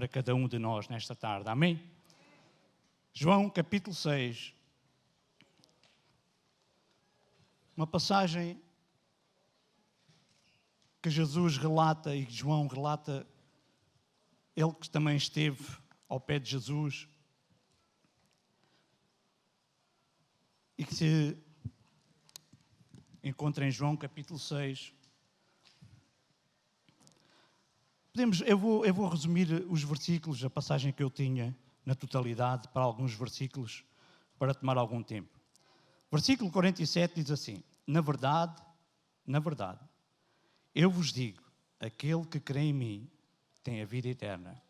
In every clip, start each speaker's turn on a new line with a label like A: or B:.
A: para cada um de nós nesta tarde. Amém? João capítulo 6. Uma passagem que Jesus relata e que João relata, ele que também esteve ao pé de Jesus e que se encontra em João capítulo 6. Eu vou resumir os versículos, a passagem que eu tinha na totalidade, para alguns versículos, para tomar algum tempo. Versículo 47 diz assim: na verdade, eu vos digo, aquele que crê em mim tem a vida eterna.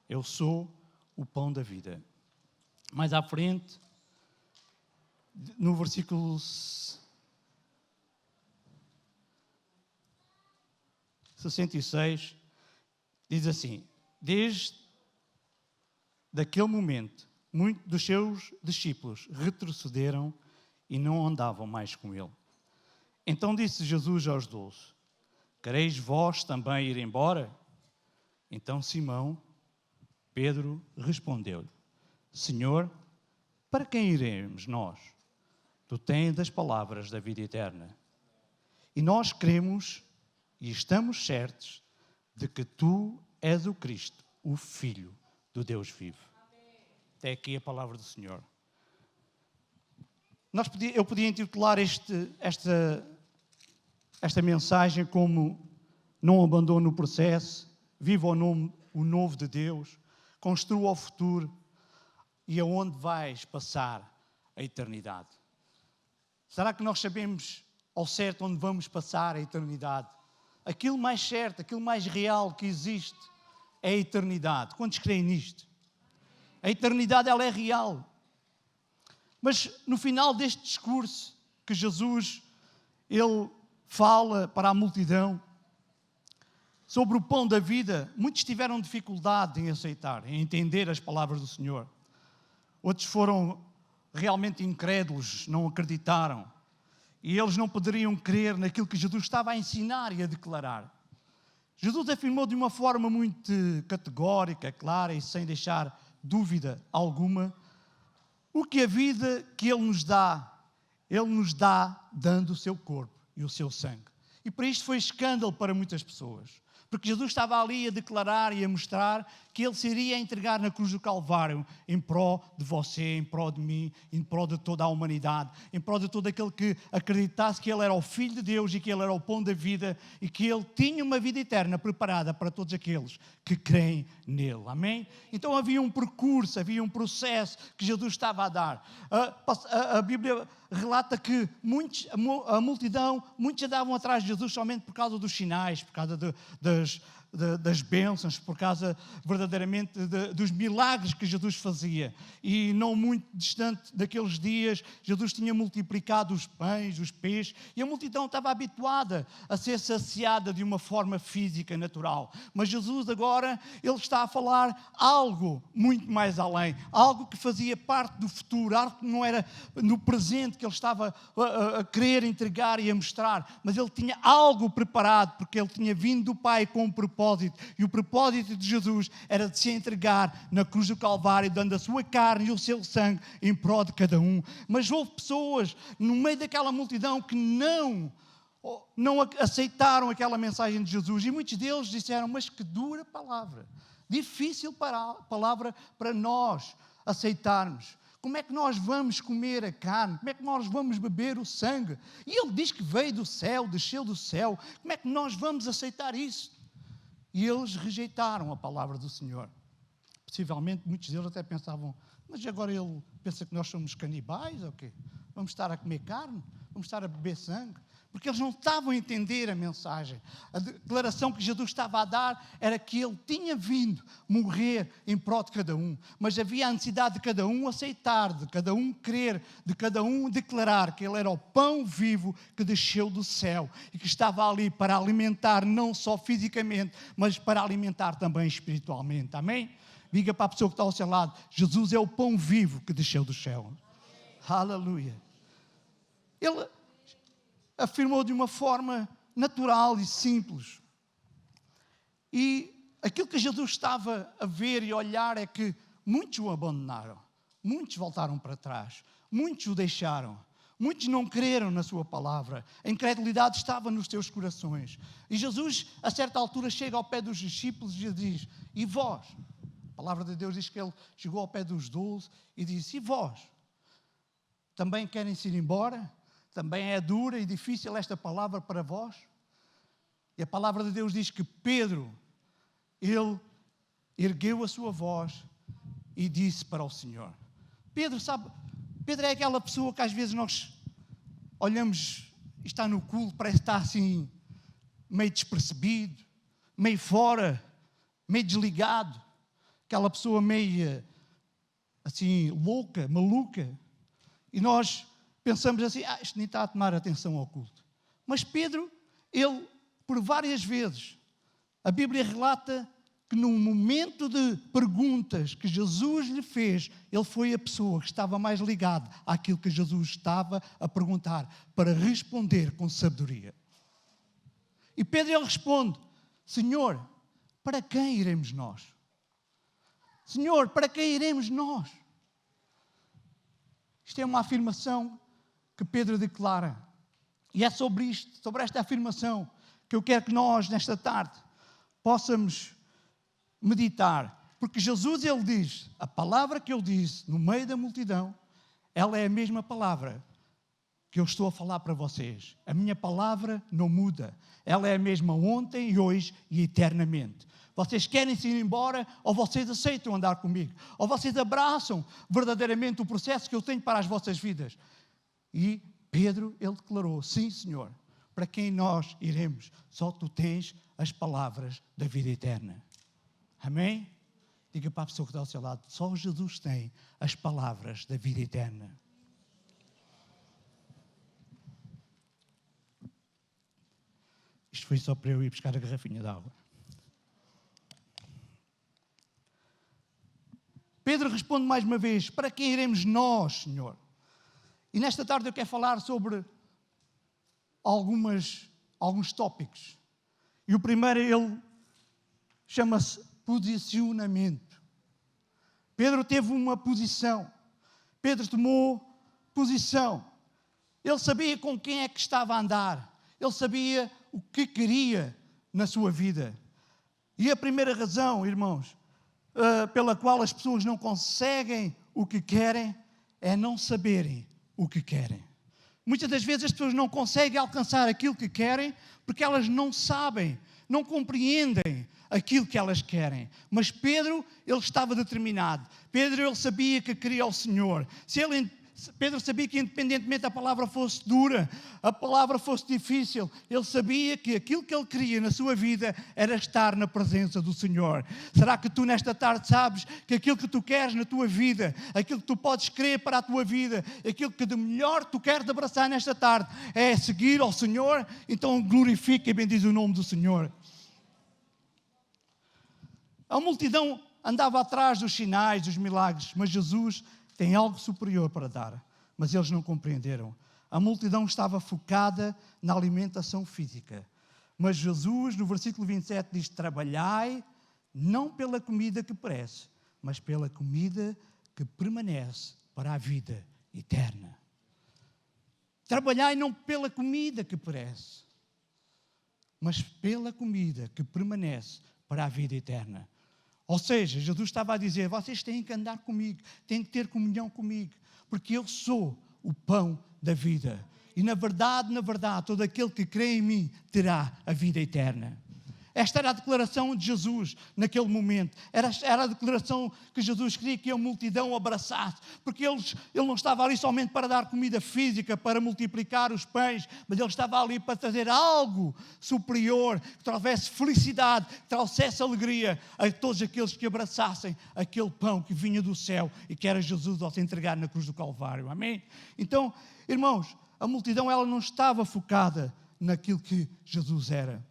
A: Eu sou o pão da vida. Mais à frente, no versículo 66, diz assim: desde aquele momento, muitos dos seus discípulos retrocederam e não andavam mais com ele. Então disse Jesus aos 12: quereis vós também ir embora? Então Simão Pedro respondeu-lhe: Senhor, para quem iremos nós? Tu tens as palavras da vida eterna. E nós cremos e estamos certos de que tu és o Cristo, o Filho do Deus vivo. Até aqui a palavra do Senhor. Eu podia intitular esta mensagem como: não abandone o processo, viva o novo de Deus, construa o futuro e aonde vais passar a eternidade. Será que nós sabemos ao certo onde vamos passar a eternidade? Aquilo mais certo, aquilo mais real que existe é a eternidade. Quantos creem nisto? A eternidade, ela é real. Mas no final deste discurso que Jesus, ele fala para a multidão sobre o pão da vida, muitos tiveram dificuldade em aceitar, em entender as palavras do Senhor. Outros foram realmente incrédulos, não acreditaram. E eles não poderiam crer naquilo que Jesus estava a ensinar e a declarar. Jesus afirmou de uma forma muito categórica, clara e sem deixar dúvida alguma, o que a vida que Ele nos dá dando o seu corpo e o seu sangue. E para isto foi escândalo para muitas pessoas. Porque Jesus estava ali a declarar e a mostrar que Ele se iria entregar na cruz do Calvário em pró de você, em pró de mim, em pró de toda a humanidade, em pró de todo aquele que acreditasse que Ele era o Filho de Deus e que Ele era o pão da vida e que Ele tinha uma vida eterna preparada para todos aqueles que creem nele. Amém? Então havia um percurso, havia um processo que Jesus estava a dar. A Bíblia relata que a multidão, muitos andavam atrás de Jesus somente por causa dos sinais, por causa das bênçãos, por causa verdadeiramente dos milagres que Jesus fazia. E não muito distante daqueles dias, Jesus tinha multiplicado os pães, os peixes, e a multidão estava habituada a ser saciada de uma forma física, natural. Mas Jesus agora, Ele está a falar algo muito mais além, algo que fazia parte do futuro, algo que não era no presente que Ele estava a querer entregar e a mostrar, mas Ele tinha algo preparado, porque Ele tinha vindo do Pai com um propósito, e o propósito de Jesus era de se entregar na cruz do Calvário, dando a sua carne e o seu sangue em prol de cada um. Mas houve pessoas no meio daquela multidão que não aceitaram aquela mensagem de Jesus, e muitos deles disseram: mas que dura palavra, difícil palavra para nós aceitarmos. Como é que nós vamos comer a carne? Como é que nós vamos beber o sangue? E Ele diz que veio do céu, desceu do céu. Como é que nós vamos aceitar isso? E eles rejeitaram a palavra do Senhor. Possivelmente muitos deles até pensavam: mas agora Ele pensa que nós somos canibais ou quê? Vamos estar a comer carne? Vamos estar a beber sangue? Porque eles não estavam a entender a mensagem. A declaração que Jesus estava a dar era que Ele tinha vindo morrer em prol de cada um. Mas havia a necessidade de cada um aceitar, de cada um crer, de cada um declarar que Ele era o pão vivo que desceu do céu e que estava ali para alimentar não só fisicamente, mas para alimentar também espiritualmente. Amém? Diga para a pessoa que está ao seu lado: Jesus é o pão vivo que desceu do céu. Aleluia. Ele afirmou de uma forma natural e simples. E aquilo que Jesus estava a ver e olhar é que muitos o abandonaram, muitos voltaram para trás, muitos o deixaram, muitos não creram na sua palavra. A incredulidade estava nos seus corações. E Jesus, a certa altura, chega ao pé dos discípulos e diz: e vós? A palavra de Deus diz que ele chegou ao pé dos 12 e disse: e vós? Também querem se ir embora? Também é dura e difícil esta palavra para vós? E a palavra de Deus diz que Pedro, ele ergueu a sua voz e disse para o Senhor. Pedro, sabe, Pedro é aquela pessoa que às vezes nós olhamos, está no culto, parece que está assim, meio despercebido, meio fora, meio desligado, aquela pessoa meio assim, louca, maluca. E nós pensamos assim, isto nem está a tomar atenção ao culto. Mas Pedro, ele, por várias vezes, a Bíblia relata que num momento de perguntas que Jesus lhe fez, ele foi a pessoa que estava mais ligada àquilo que Jesus estava a perguntar, para responder com sabedoria. E Pedro, ele responde: Senhor, para quem iremos nós? Senhor, para quem iremos nós? Isto é uma afirmação que Pedro declara. E é sobre isto, sobre esta afirmação, que eu quero que nós, nesta tarde, possamos meditar. Porque Jesus, ele diz, a palavra que eu disse no meio da multidão, ela é a mesma palavra que eu estou a falar para vocês. A minha palavra não muda. Ela é a mesma ontem e hoje e eternamente. Vocês querem se ir embora ou vocês aceitam andar comigo? Ou vocês abraçam verdadeiramente o processo que eu tenho para as vossas vidas? E Pedro, ele declarou: sim, Senhor, para quem nós iremos? Só tu tens as palavras da vida eterna. Amém? Diga para a pessoa que está ao seu lado: só Jesus tem as palavras da vida eterna. Isto foi só para eu ir buscar a garrafinha de água. Pedro responde mais uma vez: para quem iremos nós, Senhor? E nesta tarde eu quero falar sobre alguns tópicos. E o primeiro, ele chama-se posicionamento. Pedro teve uma posição. Pedro tomou posição. Ele sabia com quem é que estava a andar. Ele sabia o que queria na sua vida. E a primeira razão, irmãos, pela qual as pessoas não conseguem o que querem, é não saberem o que querem. Muitas das vezes as pessoas não conseguem alcançar aquilo que querem porque elas não sabem, não compreendem aquilo que elas querem. Mas Pedro, ele estava determinado. Pedro, ele sabia que queria o Senhor. Pedro sabia que, independentemente a palavra fosse dura, a palavra fosse difícil, ele sabia que aquilo que ele queria na sua vida era estar na presença do Senhor. Será que tu nesta tarde sabes que aquilo que tu queres na tua vida, aquilo que tu podes querer para a tua vida, aquilo que de melhor tu queres abraçar nesta tarde é seguir ao Senhor? Então glorifica e bendize o nome do Senhor. A multidão andava atrás dos sinais, dos milagres, mas Jesus tem algo superior para dar, mas eles não compreenderam. A multidão estava focada na alimentação física. Mas Jesus, no versículo 27, diz: trabalhai não pela comida que perece, mas pela comida que permanece para a vida eterna. Trabalhai não pela comida que perece, mas pela comida que permanece para a vida eterna. Ou seja, Jesus estava a dizer: vocês têm que andar comigo, têm que ter comunhão comigo, porque eu sou o pão da vida. E na verdade, todo aquele que crê em mim terá a vida eterna. Esta era a declaração de Jesus naquele momento. Era a declaração que Jesus queria que a multidão abraçasse. Porque ele não estava ali somente para dar comida física, para multiplicar os pães, mas ele estava ali para trazer algo superior, que trouxesse felicidade, que trouxesse alegria a todos aqueles que abraçassem aquele pão que vinha do céu e que era Jesus ao se entregar na cruz do Calvário. Amém? Então, irmãos, a multidão, ela não estava focada naquilo que Jesus era.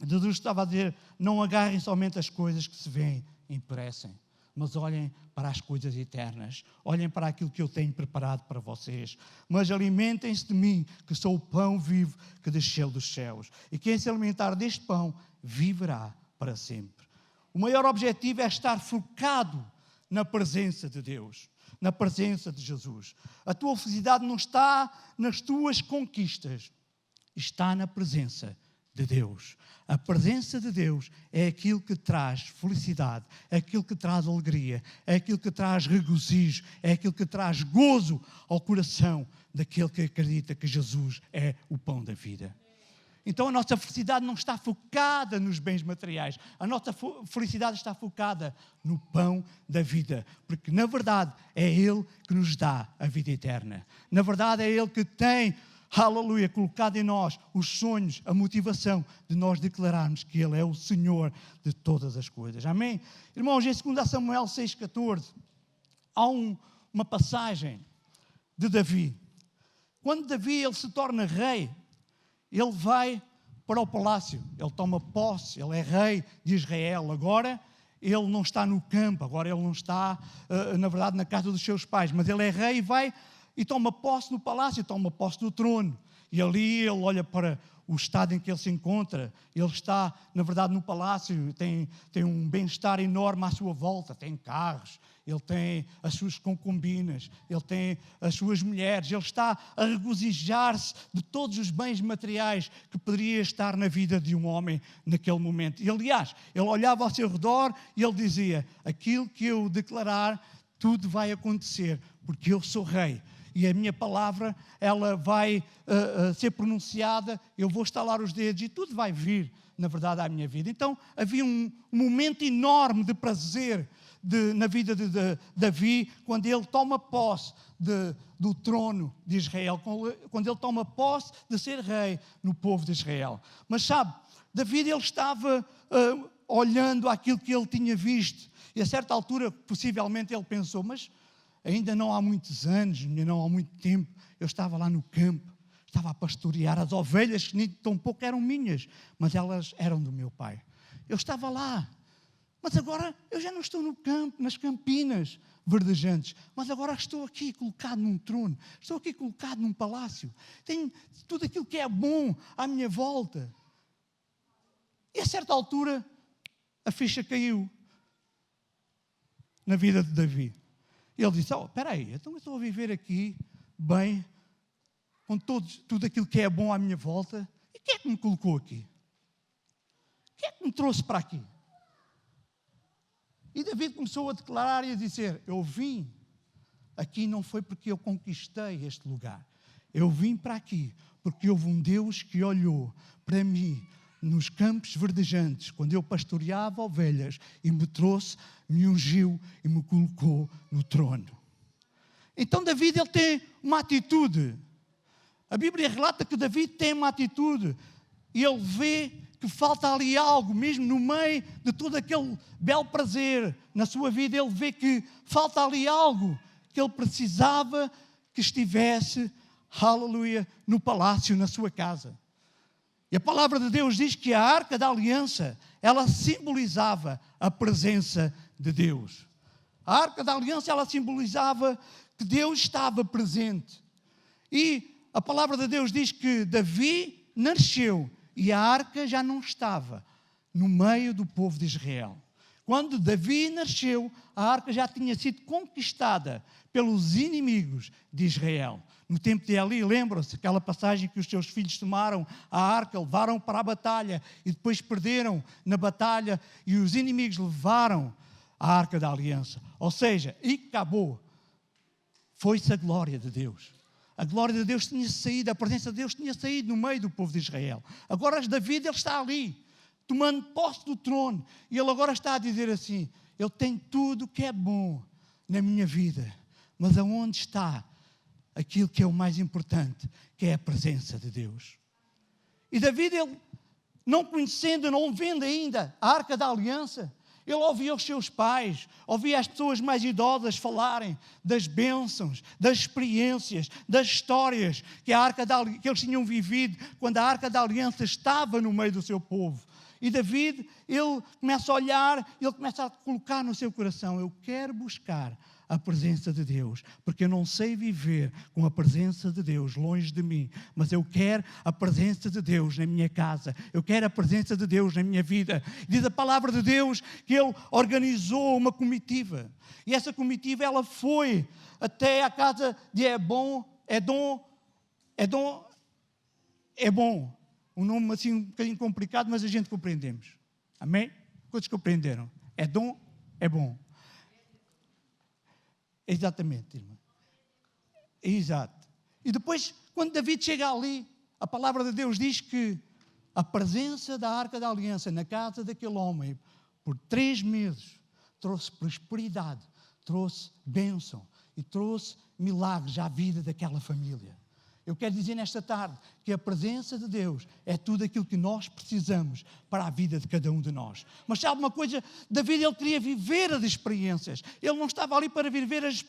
A: Jesus estava a dizer: não agarrem somente as coisas que se veem e perecem, mas olhem para as coisas eternas, olhem para aquilo que eu tenho preparado para vocês. Mas alimentem-se de mim, que sou o pão vivo que desceu dos céus. E quem se alimentar deste pão, viverá para sempre. O maior objetivo é estar focado na presença de Deus, na presença de Jesus. A tua felicidade não está nas tuas conquistas, está na presença de Deus. A presença de Deus é aquilo que traz felicidade, é aquilo que traz alegria, é aquilo que traz regozijo, é aquilo que traz gozo ao coração daquele que acredita que Jesus é o pão da vida. Então a nossa felicidade não está focada nos bens materiais, a nossa felicidade está focada no pão da vida, porque na verdade é Ele que nos dá a vida eterna. Na verdade é Ele que tem, aleluia, colocado em nós os sonhos, a motivação de nós declararmos que Ele é o Senhor de todas as coisas. Amém? Irmãos, em 2 Samuel 6,14 há uma passagem de Davi. Quando Davi ele se torna rei, ele vai para o palácio, ele toma posse, ele é rei de Israel. Agora ele não está no campo, agora ele não está, na verdade, na casa dos seus pais, mas ele é rei e vai e toma posse no palácio, toma posse do trono. E ali ele olha para o estado em que ele se encontra. Ele está, na verdade, no palácio, tem um bem-estar enorme à sua volta, tem carros, ele tem as suas concubinas, ele tem as suas mulheres, ele está a regozijar-se de todos os bens materiais que poderia estar na vida de um homem naquele momento. E, aliás, ele olhava ao seu redor e ele dizia: aquilo que eu declarar, tudo vai acontecer, porque eu sou rei. E a minha palavra, ela vai ser pronunciada, eu vou estalar os dedos e tudo vai vir, na verdade, à minha vida. Então, havia um momento enorme de prazer na vida de Davi, quando ele toma posse do trono de Israel, quando ele toma posse de ser rei no povo de Israel. Mas sabe, Davi ele estava olhando aquilo que ele tinha visto, e a certa altura, possivelmente, ele pensou: mas ainda não há muitos anos, ainda não há muito tempo, eu estava lá no campo, estava a pastorear as ovelhas que nem tão pouco eram minhas, mas elas eram do meu pai. Eu estava lá, mas agora eu já não estou no campo, nas campinas verdejantes, mas agora estou aqui colocado num trono, estou aqui colocado num palácio, tenho tudo aquilo que é bom à minha volta. E a certa altura a ficha caiu na vida de Davi. Ele disse: espera aí, então eu estou a viver aqui bem, com tudo aquilo que é bom à minha volta, e quem é que me colocou aqui? Quem é que me trouxe para aqui? E Davi começou a declarar e a dizer: eu vim aqui não foi porque eu conquistei este lugar, eu vim para aqui porque houve um Deus que olhou para mim nos campos verdejantes, quando eu pastoreava ovelhas, e me trouxe, me ungiu e me colocou no trono. Então Davi ele tem uma atitude. A Bíblia relata que Davi tem uma atitude e ele vê que falta ali algo, mesmo no meio de todo aquele belo prazer na sua vida, ele vê que falta ali algo que ele precisava que estivesse, aleluia, no palácio, na sua casa. E a palavra de Deus diz que a Arca da Aliança, ela simbolizava a presença de Deus. A Arca da Aliança, ela simbolizava que Deus estava presente. E a palavra de Deus diz que Davi nasceu e a Arca já não estava no meio do povo de Israel. Quando Davi nasceu, a Arca já tinha sido conquistada pelos inimigos de Israel. No tempo de Eli, lembram-se aquela passagem que os seus filhos tomaram a arca, levaram para a batalha e depois perderam na batalha e os inimigos levaram a Arca da Aliança. Ou seja, e acabou. Foi-se a glória de Deus. A glória de Deus tinha saído, a presença de Deus tinha saído no meio do povo de Israel. Agora Davi, ele está ali, tomando posse do trono, e ele agora está a dizer assim: eu tenho tudo o que é bom na minha vida, mas aonde está aquilo que é o mais importante, que é a presença de Deus? E Davi, ele, não conhecendo, não vendo ainda a Arca da Aliança, ele ouvia os seus pais, ouvia as pessoas mais idosas falarem das bênçãos, das experiências, das histórias que eles tinham vivido quando a Arca da Aliança estava no meio do seu povo. E David, ele começa a olhar, ele começa a colocar no seu coração: eu quero buscar a presença de Deus, porque eu não sei viver com a presença de Deus longe de mim, mas eu quero a presença de Deus na minha casa, eu quero a presença de Deus na minha vida. Diz a palavra de Deus que ele organizou uma comitiva, e essa comitiva ela foi até a casa de Edom, um nome assim um bocadinho complicado, mas a gente compreendemos. Amém? Quantos compreenderam? Edom é bom. Exatamente, irmã. Exato. E depois, quando David chega ali, a palavra de Deus diz que a presença da Arca da Aliança na casa daquele homem, por 3 meses, trouxe prosperidade, trouxe bênção e trouxe milagres à vida daquela família. Eu quero dizer nesta tarde que a presença de Deus é tudo aquilo que nós precisamos para a vida de cada um de nós. Mas sabe uma coisa? David, ele queria viver as experiências. Ele não estava ali para viver as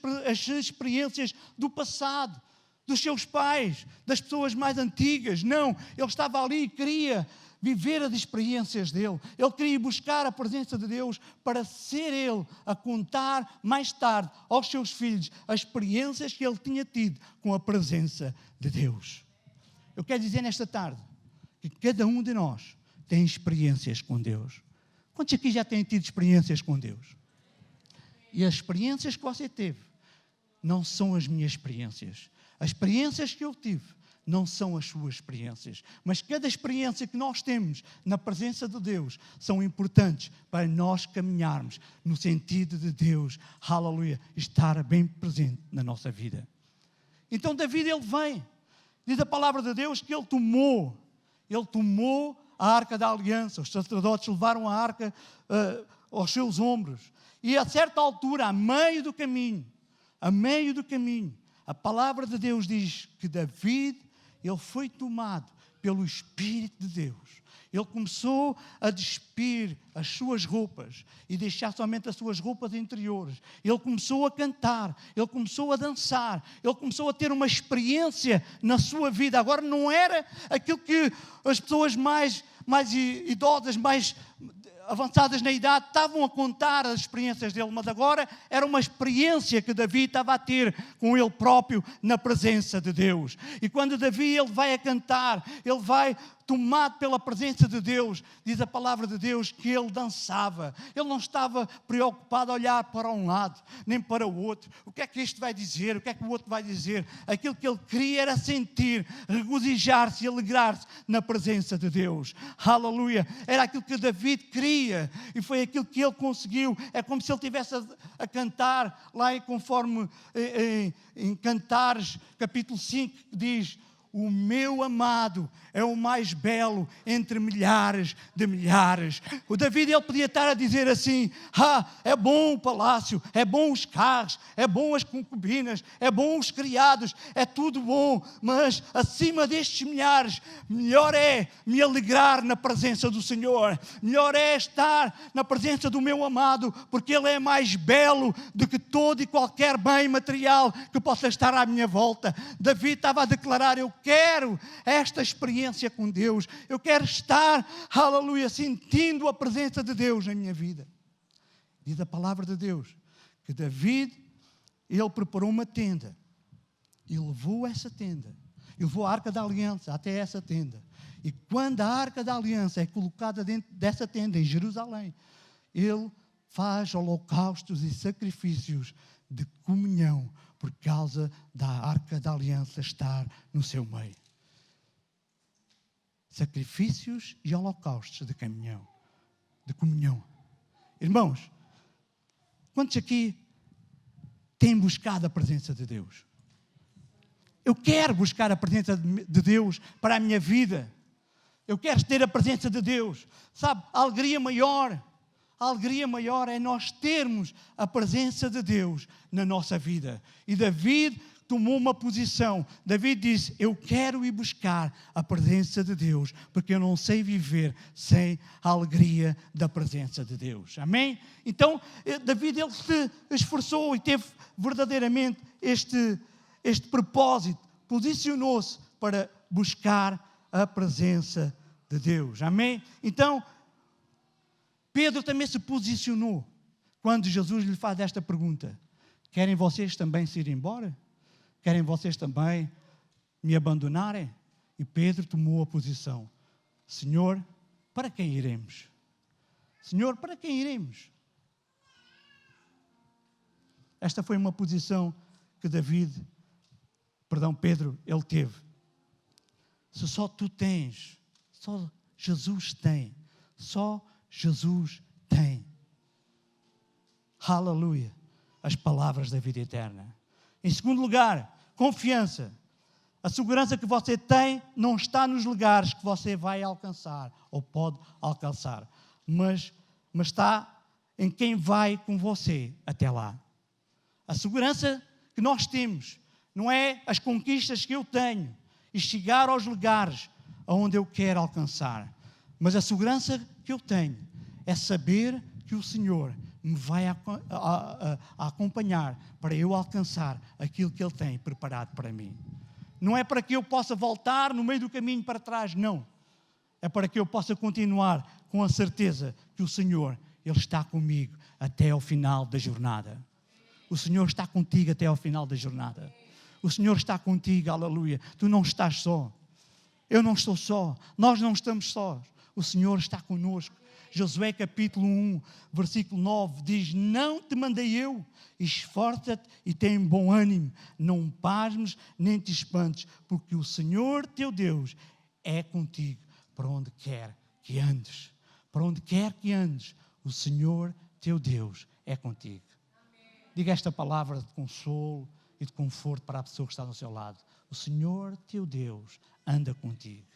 A: experiências do passado, dos seus pais, das pessoas mais antigas. Não, ele estava ali e queria viver as experiências dele. Ele queria buscar a presença de Deus para ser ele a contar mais tarde aos seus filhos as experiências que ele tinha tido com a presença de Deus. Eu quero dizer nesta tarde que cada um de nós tem experiências com Deus. Quantos aqui já têm tido experiências com Deus? E as experiências que você teve não são as minhas experiências. As experiências que eu tive não são as suas experiências, mas cada experiência que nós temos na presença de Deus são importantes para nós caminharmos no sentido de Deus, aleluia, estar bem presente na nossa vida. Então David, ele vem, diz a palavra de Deus que ele tomou a Arca da Aliança, os sacerdotes levaram a Arca aos seus ombros, e a certa altura, a meio do caminho, a palavra de Deus diz que David, ele foi tomado pelo Espírito de Deus. Ele começou a despir as suas roupas e deixar somente as suas roupas interiores. Ele começou a cantar, ele começou a dançar, ele começou a ter uma experiência na sua vida. Agora não era aquilo que as pessoas mais idosas, mais avançadas na idade, estavam a contar as experiências dele, mas agora era uma experiência que Davi estava a ter com ele próprio na presença de Deus. E quando Davi ele vai a cantar, ele vai tomado pela presença de Deus, diz a palavra de Deus que ele dançava. Ele não estava preocupado a olhar para um lado, nem para o outro. O que é que este vai dizer? O que é que o outro vai dizer? Aquilo que ele queria era sentir, regozijar-se e alegrar-se na presença de Deus. Aleluia! Era aquilo que David queria e foi aquilo que ele conseguiu. É como se ele estivesse a cantar lá conforme em Cantares, capítulo 5, que diz: o meu amado é o mais belo entre milhares de milhares. O David, ele podia estar a dizer assim: é bom o palácio, é bom os carros, é bom as concubinas, é bom os criados, é tudo bom, mas acima destes milhares, melhor é me alegrar na presença do Senhor, melhor é estar na presença do meu amado, porque Ele é mais belo do que todo e qualquer bem material que possa estar à minha volta. David estava a declarar: eu quero esta experiência com Deus, eu quero estar, aleluia, sentindo a presença de Deus na minha vida. Diz a palavra de Deus que David, ele preparou uma tenda e levou essa tenda, e levou a Arca da Aliança até essa tenda. E quando a Arca da Aliança é colocada dentro dessa tenda em Jerusalém, ele faz holocaustos e sacrifícios de comunhão por causa da Arca da Aliança estar no seu meio. Sacrifícios e holocaustos de comunhão. Irmãos, quantos aqui têm buscado a presença de Deus? Eu quero buscar a presença de Deus para a minha vida. Eu quero ter a presença de Deus. Sabe, a alegria maior é nós termos a presença de Deus na nossa vida. E David tomou uma posição. David disse: eu quero ir buscar a presença de Deus, porque eu não sei viver sem a alegria da presença de Deus. Amém? Então, David, ele se esforçou e teve verdadeiramente este propósito. Posicionou-se para buscar a presença de Deus. Amém? Então, Pedro também se posicionou quando Jesus lhe faz esta pergunta: querem vocês também se ir embora? Querem vocês também me abandonarem? E Pedro tomou a posição: Senhor, para quem iremos? Senhor, para quem iremos? Esta foi uma posição que Pedro, ele teve. Se só tu tens, só Jesus tem, só Jesus tem. Aleluia, as palavras da vida eterna. Em segundo lugar, confiança. A segurança que você tem não está nos lugares que você vai alcançar ou pode alcançar, mas está em quem vai com você até lá. A segurança que nós temos não é as conquistas que eu tenho e chegar aos lugares aonde eu quero alcançar, mas a segurança que eu tenho é saber que o Senhor me vai a acompanhar para eu alcançar aquilo que Ele tem preparado para mim. Não é para que eu possa voltar no meio do caminho para trás, não. É para que eu possa continuar com a certeza que o Senhor, Ele está comigo até ao final da jornada. O Senhor está contigo até ao final da jornada. O Senhor está contigo, aleluia. Tu não estás só. Eu não estou só. Nós não estamos sós. O Senhor está conosco. Josué capítulo 1, versículo 9 diz: não te mandei eu, esforça-te e tem bom ânimo, não pasmes nem te espantes, porque o Senhor teu Deus é contigo para onde quer que andes. Para onde quer que andes, o Senhor teu Deus é contigo. Amém. Diga esta palavra de consolo e de conforto para a pessoa que está do seu lado. O Senhor teu Deus anda contigo.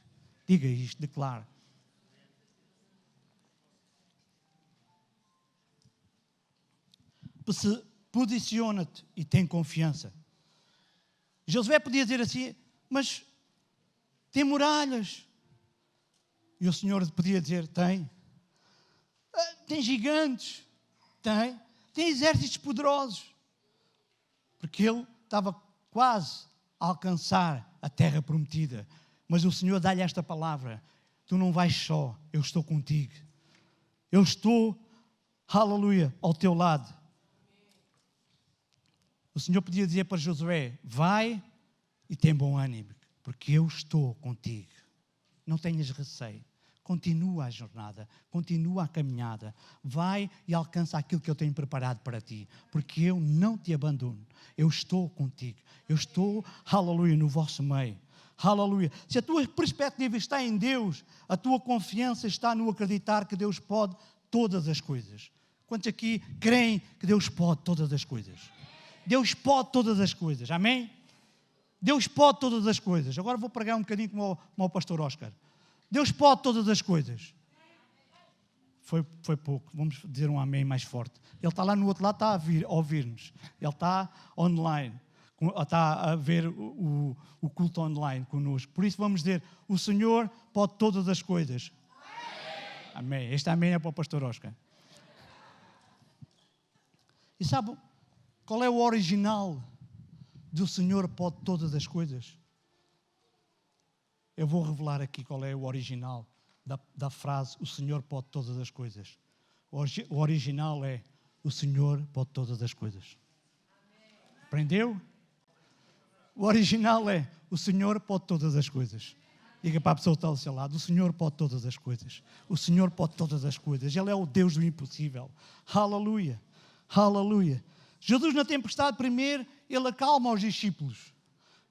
A: Diga isto, declare. Posiciona-te e tem confiança. Josué podia dizer assim: mas tem muralhas. E o Senhor podia dizer: tem. Tem gigantes. Tem exércitos poderosos. Porque ele estava quase a alcançar a terra prometida. Mas o Senhor dá-lhe esta palavra: tu não vais só, eu estou contigo. Eu estou, aleluia, ao teu lado. O Senhor podia dizer para Josué: vai e tem bom ânimo, porque eu estou contigo. Não tenhas receio. Continua a jornada, continua a caminhada. Vai e alcança aquilo que eu tenho preparado para ti, porque eu não te abandono. Eu estou contigo. Eu estou, aleluia, no vosso meio. Aleluia. Se a tua perspectiva está em Deus, a tua confiança está no acreditar que Deus pode todas as coisas. Quantos aqui creem que Deus pode todas as coisas? Deus pode todas as coisas, amém? Deus pode todas as coisas. Agora vou pregar um bocadinho como o pastor Oscar. Deus pode todas as coisas. Foi pouco, vamos dizer um amém mais forte. Ele está lá no outro lado, está a ouvir-nos. Ele está online, está a ver o culto online connosco. Por isso vamos dizer: o Senhor pode todas as coisas. Amém. Este amém é para o pastor Oscar. E sabe qual é o original do Senhor pode todas as coisas? Eu vou revelar aqui qual é o original da frase: o Senhor pode todas as coisas. O original é: o Senhor pode todas as coisas. Aprendeu? O original é: o Senhor pode todas as coisas. Diga para a pessoa que está ao seu lado: o Senhor pode todas as coisas. O Senhor pode todas as coisas. Ele é o Deus do impossível. Aleluia. Aleluia. Jesus, na tempestade, primeiro, ele acalma os discípulos.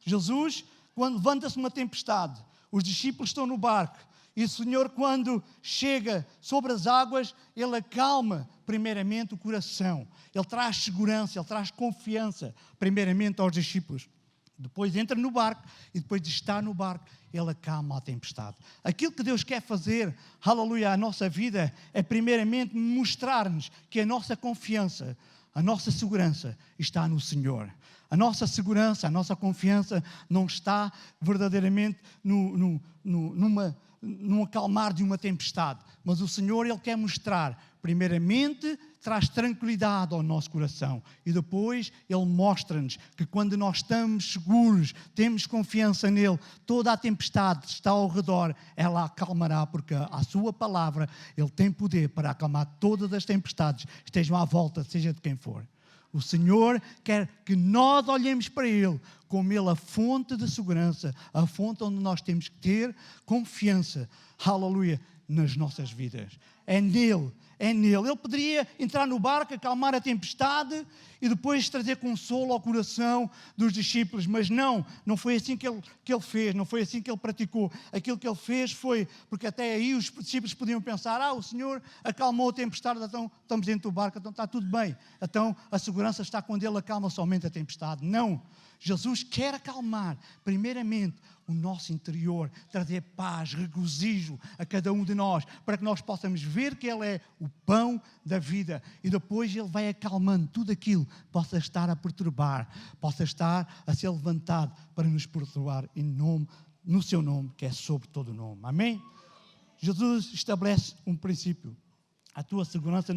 A: Jesus, quando levanta-se uma tempestade, os discípulos estão no barco, e o Senhor, quando chega sobre as águas, ele acalma primeiramente o coração. Ele traz segurança, ele traz confiança primeiramente aos discípulos. Depois entra no barco, e depois de estar no barco, ele acalma a tempestade. Aquilo que Deus quer fazer, aleluia, à nossa vida, é primeiramente mostrar-nos que a nossa confiança, a nossa segurança está no Senhor. A nossa segurança, a nossa confiança não está verdadeiramente num acalmar de uma tempestade. Mas o Senhor, Ele quer mostrar, primeiramente, traz tranquilidade ao nosso coração. E depois Ele mostra-nos que quando nós estamos seguros, temos confiança nele, toda a tempestade que está ao redor, ela acalmará, porque a sua palavra, Ele tem poder para acalmar todas as tempestades, estejam à volta, seja de quem for. O Senhor quer que nós olhemos para Ele como Ele a fonte de segurança, a fonte onde nós temos que ter confiança, aleluia, nas nossas vidas. É nele, é nele. Ele poderia entrar no barco, acalmar a tempestade e depois trazer consolo ao coração dos discípulos, mas não foi assim que ele fez, não foi assim que ele praticou. Aquilo que ele fez foi, porque até aí os discípulos podiam pensar, o Senhor acalmou a tempestade, então estamos dentro do barco, então está tudo bem. Então a segurança está quando Ele acalma somente a tempestade. Não, Jesus quer acalmar, primeiramente, o nosso interior, trazer paz, regozijo a cada um de nós, para que nós possamos ver que Ele é o pão da vida e depois Ele vai acalmando tudo aquilo que possa estar a perturbar, possa estar a ser levantado para nos perdoar no seu nome, que é sobre todo o nome. Amém? Jesus estabelece um princípio. A tua segurança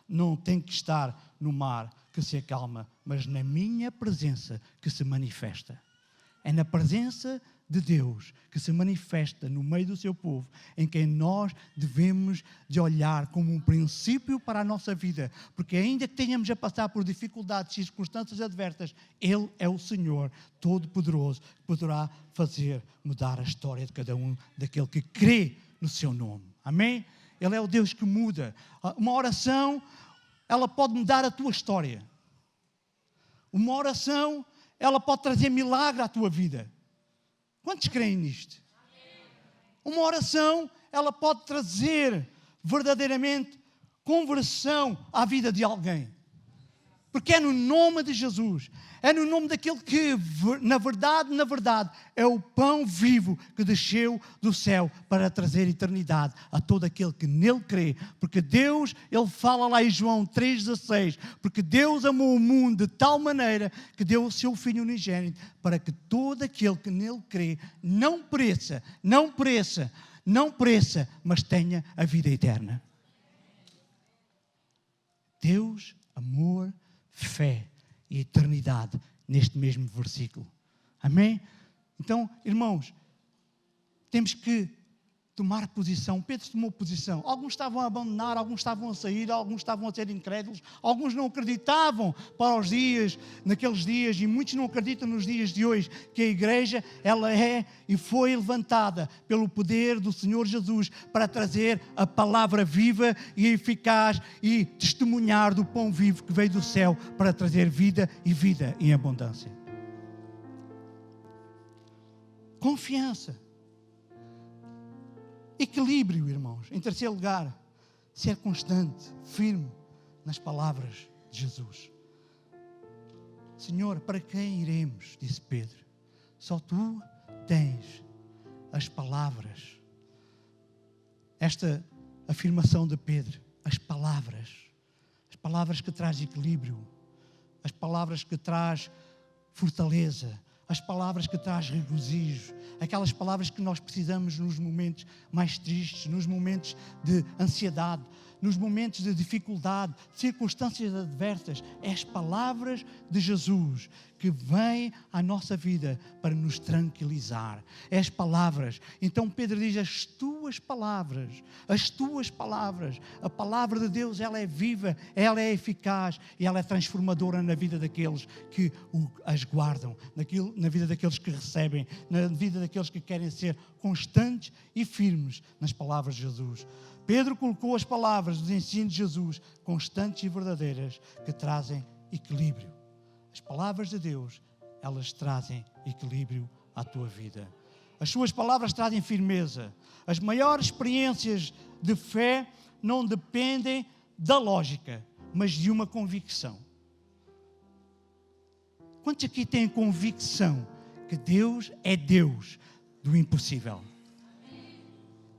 A: não tem que estar no mar que se acalma, mas na minha presença que se manifesta. É na presença de Deus que se manifesta no meio do seu povo, em quem nós devemos de olhar como um princípio para a nossa vida, porque ainda que tenhamos a passar por dificuldades e circunstâncias adversas, Ele é o Senhor Todo-Poderoso, que poderá fazer mudar a história de cada um daquele que crê no seu nome. Amém? Ele é o Deus que muda. Uma oração, ela pode mudar a tua história. Uma oração, ela pode trazer milagre à tua vida. Quantos creem nisto? Uma oração, ela pode trazer verdadeiramente conversão à vida de alguém. Porque é no nome de Jesus, é no nome daquele que, na verdade, é o pão vivo que desceu do céu para trazer eternidade a todo aquele que nele crê. Porque Deus, Ele fala lá em João 3,16, porque Deus amou o mundo de tal maneira que deu o seu Filho unigênito para que todo aquele que nele crê não pereça, mas tenha a vida eterna. Deus, amor, fé e eternidade neste mesmo versículo. Amém? Então, irmãos, temos que tomar posição. Pedro tomou posição. Alguns estavam a abandonar, alguns estavam a sair, alguns estavam a ser incrédulos, alguns não acreditavam para os dias, naqueles dias, e muitos não acreditam nos dias de hoje, que a igreja, ela é e foi levantada pelo poder do Senhor Jesus para trazer a palavra viva e eficaz e testemunhar do pão vivo que veio do céu para trazer vida e vida em abundância. Confiança. Equilíbrio, irmãos. Em terceiro lugar, ser constante, firme nas palavras de Jesus. Senhor, para quem iremos? Disse Pedro. Só tu tens as palavras. Esta afirmação de Pedro, as palavras que traz equilíbrio, as palavras que traz fortaleza, as palavras que traz regozijo, aquelas palavras que nós precisamos nos momentos mais tristes, nos momentos de ansiedade, nos momentos de dificuldade, circunstâncias adversas. É as palavras de Jesus que vêm à nossa vida para nos tranquilizar. É as palavras. Então Pedro diz, as tuas palavras, a palavra de Deus, ela é viva, ela é eficaz e ela é transformadora na vida daqueles que as guardam, na vida daqueles que recebem, na vida daqueles que querem ser constantes e firmes nas palavras de Jesus. Pedro colocou as palavras dos ensinos de Jesus, constantes e verdadeiras, que trazem equilíbrio. As palavras de Deus, elas trazem equilíbrio à tua vida. As suas palavras trazem firmeza. As maiores experiências de fé não dependem da lógica, mas de uma convicção. Quantos aqui têm convicção que Deus é Deus do impossível?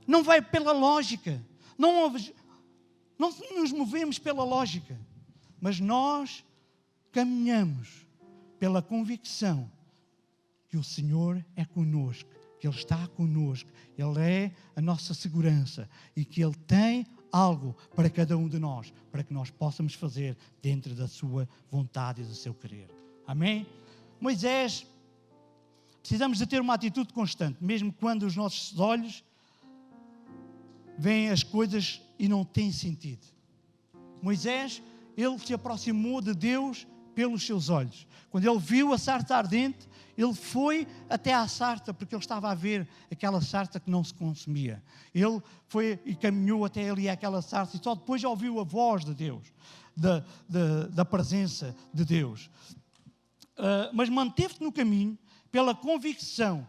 A: Não vai pela lógica. Não nos movemos pela lógica, mas nós caminhamos pela convicção que o Senhor é conosco, que Ele está conosco, Ele é a nossa segurança e que Ele tem algo para cada um de nós, para que nós possamos fazer dentro da sua vontade e do seu querer. Amém? Moisés, precisamos de ter uma atitude constante, mesmo quando os nossos olhos veem as coisas e não têm sentido. Moisés, ele se aproximou de Deus pelos seus olhos. Quando ele viu a sarça ardente, ele foi até à sarça, porque ele estava a ver aquela sarça que não se consumia. Ele foi e caminhou até ali àquela sarça e só depois ouviu a voz de Deus, da presença de Deus. Mas manteve-se no caminho pela convicção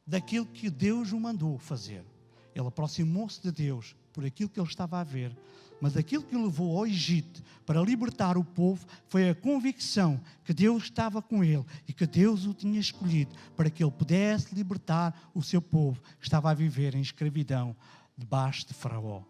A: daquilo que Deus o mandou fazer. Ele aproximou-se de Deus por aquilo que ele estava a ver, mas aquilo que o levou ao Egito para libertar o povo foi a convicção que Deus estava com ele e que Deus o tinha escolhido para que ele pudesse libertar o seu povo que estava a viver em escravidão debaixo de Faraó.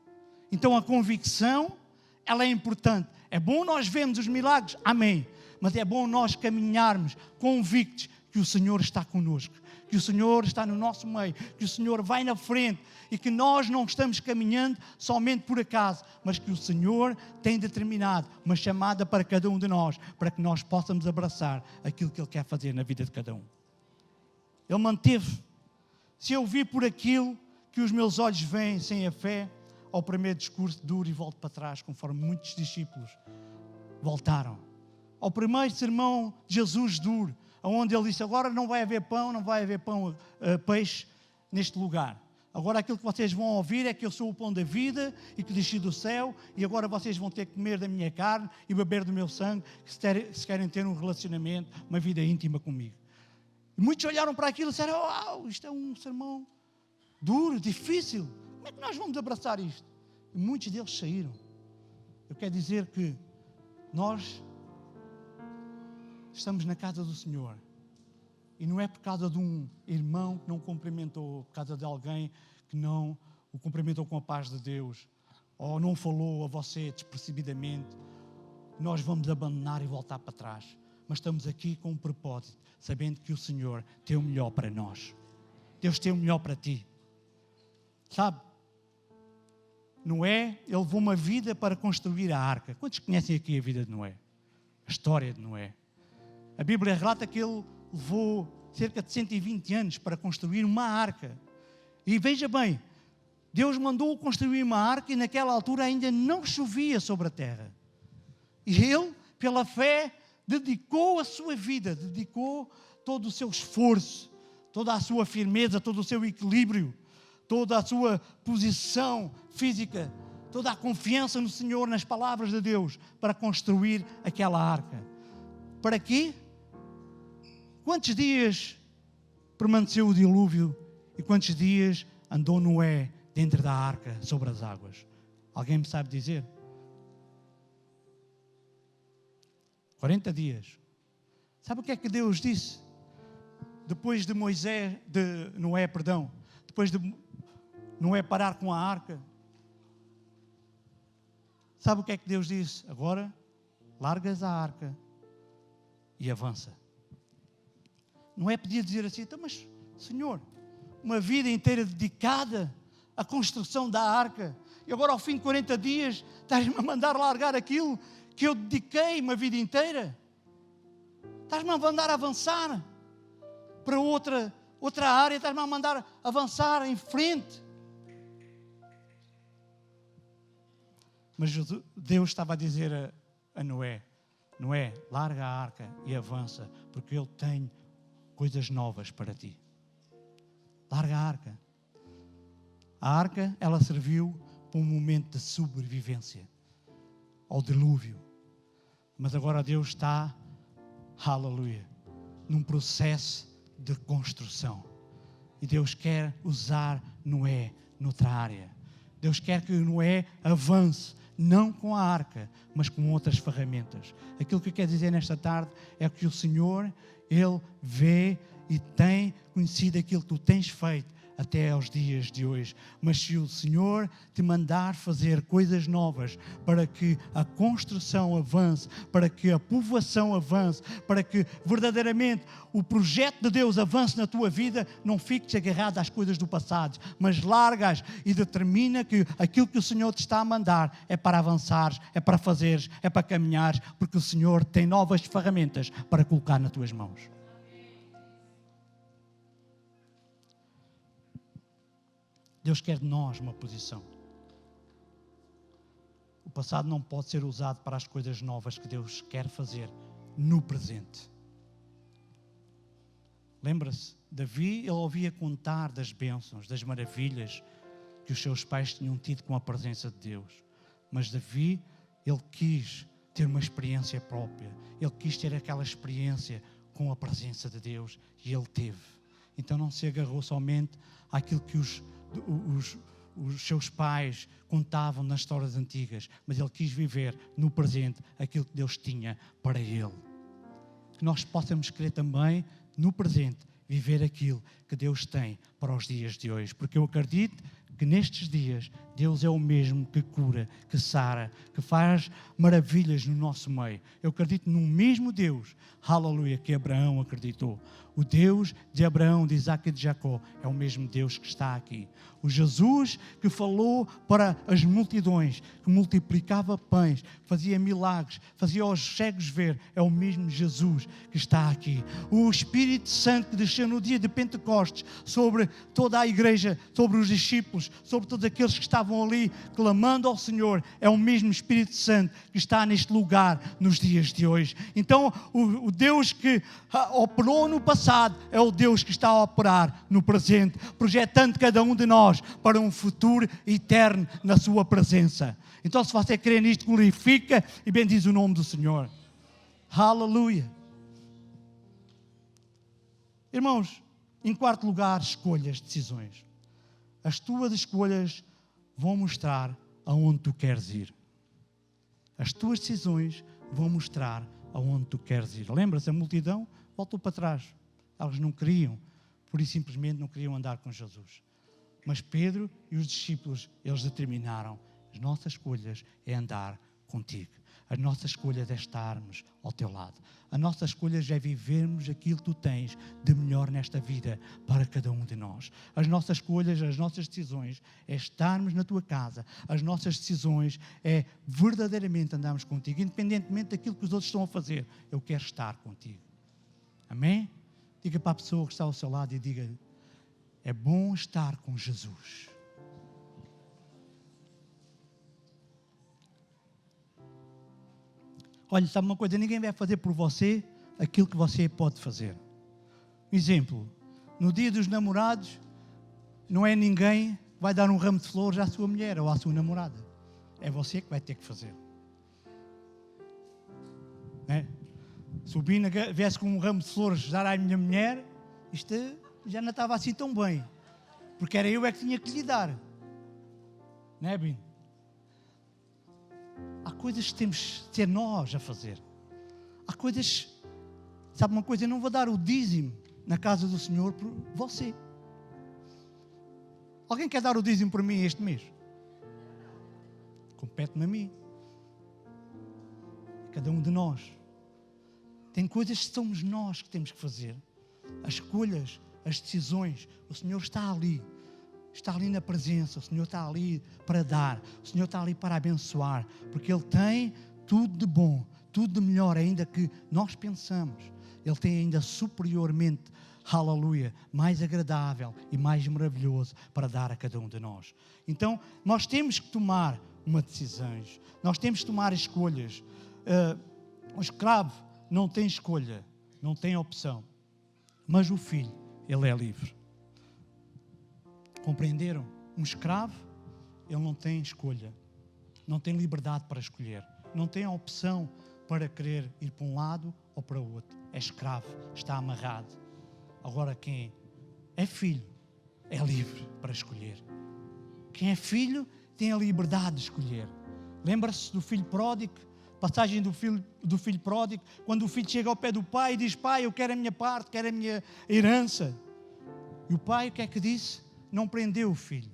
A: Então a convicção, ela é importante. É bom nós vermos os milagres, amém, mas é bom nós caminharmos convictos que o Senhor está connosco, que o Senhor está no nosso meio, que o Senhor vai na frente e que nós não estamos caminhando somente por acaso, mas que o Senhor tem determinado uma chamada para cada um de nós, para que nós possamos abraçar aquilo que Ele quer fazer na vida de cada um. Ele manteve. Se eu vir por aquilo que os meus olhos veem sem a fé, ao primeiro discurso duro e volto para trás, conforme muitos discípulos voltaram. Ao primeiro sermão de Jesus duro, onde ele disse, agora não vai haver pão, peixe neste lugar. Agora aquilo que vocês vão ouvir é que eu sou o pão da vida e que desci do céu e agora vocês vão ter que comer da minha carne e beber do meu sangue se querem ter um relacionamento, uma vida íntima comigo. E muitos olharam para aquilo e disseram, isto é um sermão duro, difícil. Como é que nós vamos abraçar isto? E muitos deles saíram. Eu quero dizer que nós estamos na casa do Senhor. E não é por causa de um irmão que não o cumprimentou, por causa de alguém que não o cumprimentou com a paz de Deus, ou não falou a você despercebidamente, nós vamos abandonar e voltar para trás. Mas estamos aqui com um propósito, sabendo que o Senhor tem o melhor para nós. Deus tem o melhor para ti. Sabe? Noé, ele levou uma vida para construir a arca. Quantos conhecem aqui a vida de Noé? A história de Noé. A Bíblia relata que ele levou cerca de 120 anos para construir uma arca. E veja bem, Deus mandou construir uma arca e naquela altura ainda não chovia sobre a terra. E ele, pela fé, dedicou a sua vida, dedicou todo o seu esforço, toda a sua firmeza, todo o seu equilíbrio, toda a sua posição física, toda a confiança no Senhor, nas palavras de Deus, para construir aquela arca. Para quê? Quantos dias permaneceu o dilúvio e quantos dias andou Noé dentro da arca sobre as águas? Alguém me sabe dizer? 40 dias. Sabe o que é que Deus disse? Depois de Noé, depois de Noé parar com a arca. Sabe o que é que Deus disse? Agora, largas a arca e avança. Não é podia dizer assim, então, mas, Senhor, uma vida inteira dedicada à construção da arca, e agora ao fim de 40 dias, estás-me a mandar largar aquilo que eu dediquei uma vida inteira? Estás-me a mandar avançar para outra área, estás-me a mandar avançar em frente. Mas Deus estava a dizer a Noé, Noé, larga a arca e avança, porque eu tenho coisas novas para ti. Larga a arca. A arca, ela serviu para um momento de sobrevivência ao dilúvio. Mas agora Deus está, aleluia, num processo de construção. E Deus quer usar Noé noutra área. Deus quer que Noé avance, não com a arca, mas com outras ferramentas. Aquilo que eu quero dizer nesta tarde é que o Senhor, Ele vê e tem conhecido aquilo que tu tens feito, até aos dias de hoje. Mas se o Senhor te mandar fazer coisas novas para que a construção avance, para que a povoação avance, para que verdadeiramente o projeto de Deus avance na tua vida, não fiques agarrado às coisas do passado, mas largas e determina que aquilo que o Senhor te está a mandar é para avançares, é para fazeres, é para caminhares, porque o Senhor tem novas ferramentas para colocar nas tuas mãos. Deus quer de nós uma posição. O passado não pode ser usado para as coisas novas que Deus quer fazer no presente. Lembra-se, Davi, ele ouvia contar das bênçãos, das maravilhas que os seus pais tinham tido com a presença de Deus. Mas Davi, ele quis ter uma experiência própria. Ele quis ter aquela experiência com a presença de Deus e ele teve. Então não se agarrou somente àquilo que os seus pais contavam nas histórias antigas, mas ele quis viver no presente aquilo que Deus tinha para ele. Que nós possamos querer também, no presente, viver aquilo que Deus tem para os dias de hoje. Porque eu acredito que nestes dias Deus é o mesmo que cura, que sara, que faz maravilhas no nosso meio. Eu acredito no mesmo Deus, aleluia, que Abraão acreditou. O Deus de Abraão, de Isaac e de Jacó é o mesmo Deus que está aqui. O Jesus que falou para as multidões, que multiplicava pães, fazia milagres, fazia os cegos ver, é o mesmo Jesus que está aqui. O Espírito Santo que desceu no dia de Pentecostes sobre toda a igreja, sobre os discípulos, sobre todos aqueles que estavam ali clamando ao Senhor, é o mesmo Espírito Santo que está neste lugar nos dias de hoje. Então o Deus que operou no passado é o Deus que está a operar no presente, projetando cada um de nós para um futuro eterno na sua presença. Então, se você crê nisto, glorifica e bendiz o nome do Senhor. Aleluia. Irmãos, em quarto lugar, escolhas, decisões. As tuas escolhas vão mostrar aonde tu queres ir. As tuas decisões vão mostrar aonde tu queres ir. Lembra-se, a multidão voltou para trás. Eles não queriam, por isso simplesmente não queriam andar com Jesus. Mas Pedro e os discípulos, eles determinaram, as nossas escolhas é andar contigo. A nossa escolha é estarmos ao teu lado. A nossa escolha é vivermos aquilo que tu tens de melhor nesta vida para cada um de nós. As nossas escolhas, as nossas decisões é estarmos na tua casa. As nossas decisões é verdadeiramente andarmos contigo, independentemente daquilo que os outros estão a fazer. Eu quero estar contigo. Amém? Diga para a pessoa que está ao seu lado e diga: é bom estar com Jesus. Olha, sabe uma coisa? Ninguém vai fazer por você aquilo que você pode fazer. Exemplo, no dia dos namorados, não é ninguém que vai dar um ramo de flores à sua mulher ou à sua namorada. É você que vai ter que fazer. É? Se o Bina viesse com um ramo de flores dar à minha mulher, isto já não estava assim tão bem. Porque era eu é que tinha que lhe dar. Não é, Bina? Há coisas que temos de ser nós a fazer. Há coisas, sabe uma coisa, eu não vou dar o dízimo na casa do Senhor por você. Alguém quer dar o dízimo por mim este mês? Compete-me a mim. Cada um de nós. Tem coisas que somos nós que temos que fazer. As escolhas, as decisões. O Senhor está ali. Está ali na presença. O Senhor está ali para dar. O Senhor está ali para abençoar. Porque Ele tem tudo de bom, tudo de melhor ainda que nós pensamos. Ele tem ainda superiormente, aleluia, mais agradável e mais maravilhoso para dar a cada um de nós. Então, nós temos que tomar uma decisão. Nós temos que tomar escolhas. O escravo não tem escolha, não tem opção. Mas o filho, ele é livre. Compreenderam? Um escravo, ele não tem escolha. Não tem liberdade para escolher. Não tem a opção para querer ir para um lado ou para o outro. É escravo, está amarrado. Agora quem é filho, é livre para escolher. Quem é filho, tem a liberdade de escolher. Lembra-se do filho pródigo? Passagem do filho pródigo, quando o filho chega ao pé do pai e diz: pai, eu quero a minha parte, quero a minha herança. E o pai o que é que disse? não prendeu o filho.